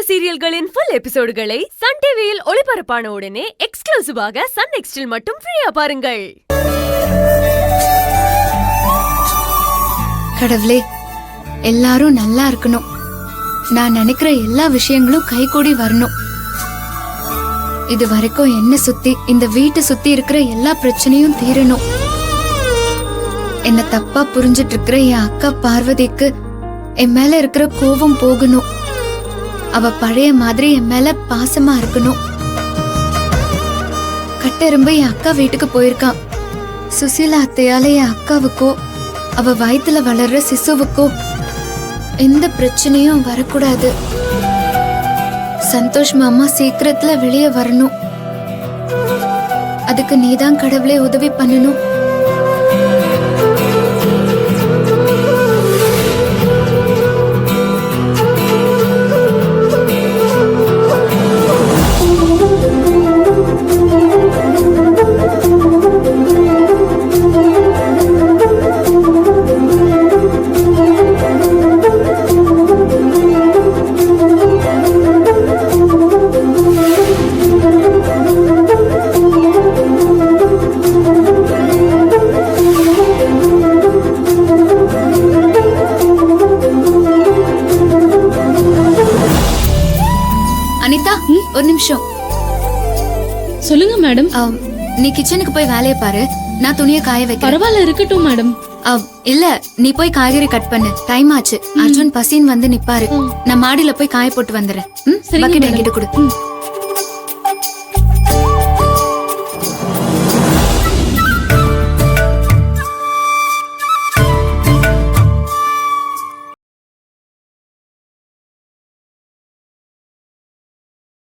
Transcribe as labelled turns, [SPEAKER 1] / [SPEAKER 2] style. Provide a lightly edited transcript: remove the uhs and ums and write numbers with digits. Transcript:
[SPEAKER 1] சீரியல்களின் full எபிசோடுகளை Sun டிவியில் ஒளிபரப்பான உடனே எக்ஸ்க்ளூசிவாக சன் நெக்ஸ்டில் மட்டும் ஃப்ரீயா பாருங்கள்.
[SPEAKER 2] கடவுளே, எல்லாரும் நல்லா இருக்கணும். நான் நினைக்கிற எல்லா விஷயங்களும் கைகூடி வரணும். இது வரைக்கும் என்ன சுத்தி இந்த வீட்டை சுத்தி இருக்கிற எல்லா பிரச்சனையும் தீரணும். என்ன தப்பா புரிஞ்சிட்டு இருக்கிற என் அக்கா பார்வதிக்கு என் மேல இருக்கிற கோபம் போகணும். அவ பழைய மாதிரி என் மேல பாசமா இருக்கணும். கட்டெரும்பு என் அக்கா வீட்டுக்கு போயிருக்கான். சுசீலா அத்தையால என் அக்காவுக்கோ அவ வயித்துல வளர்ற சிசுவுக்கோ எந்த பிரச்சனையும் வரக்கூடாது. சந்தோஷ் மாமா சீக்கிரத்துல வெளியே வரணும். அதுக்கு நீதான் கடவுளே உதவி பண்ணணும். அனிதா, ஒரு நிமிஷம்.
[SPEAKER 3] சொல்லுங்க மேடம்.
[SPEAKER 2] நீ கிச்சனுக்கு போய் வேலையை பாரு, நான் துணியை காய வைக்க.
[SPEAKER 3] பரவாயில்ல, இருக்கட்டும் மேடம்.
[SPEAKER 2] இல்ல, நீ போய் காய்கறி கட் பண்ணு, டைம் ஆச்சு. அர்ஜுன் பசின்னு வந்து நிப்பாரு. நான் மாடியில போய் காய போட்டு வந்துடுறேன். பக்கெட் என்கிட்ட கொடு.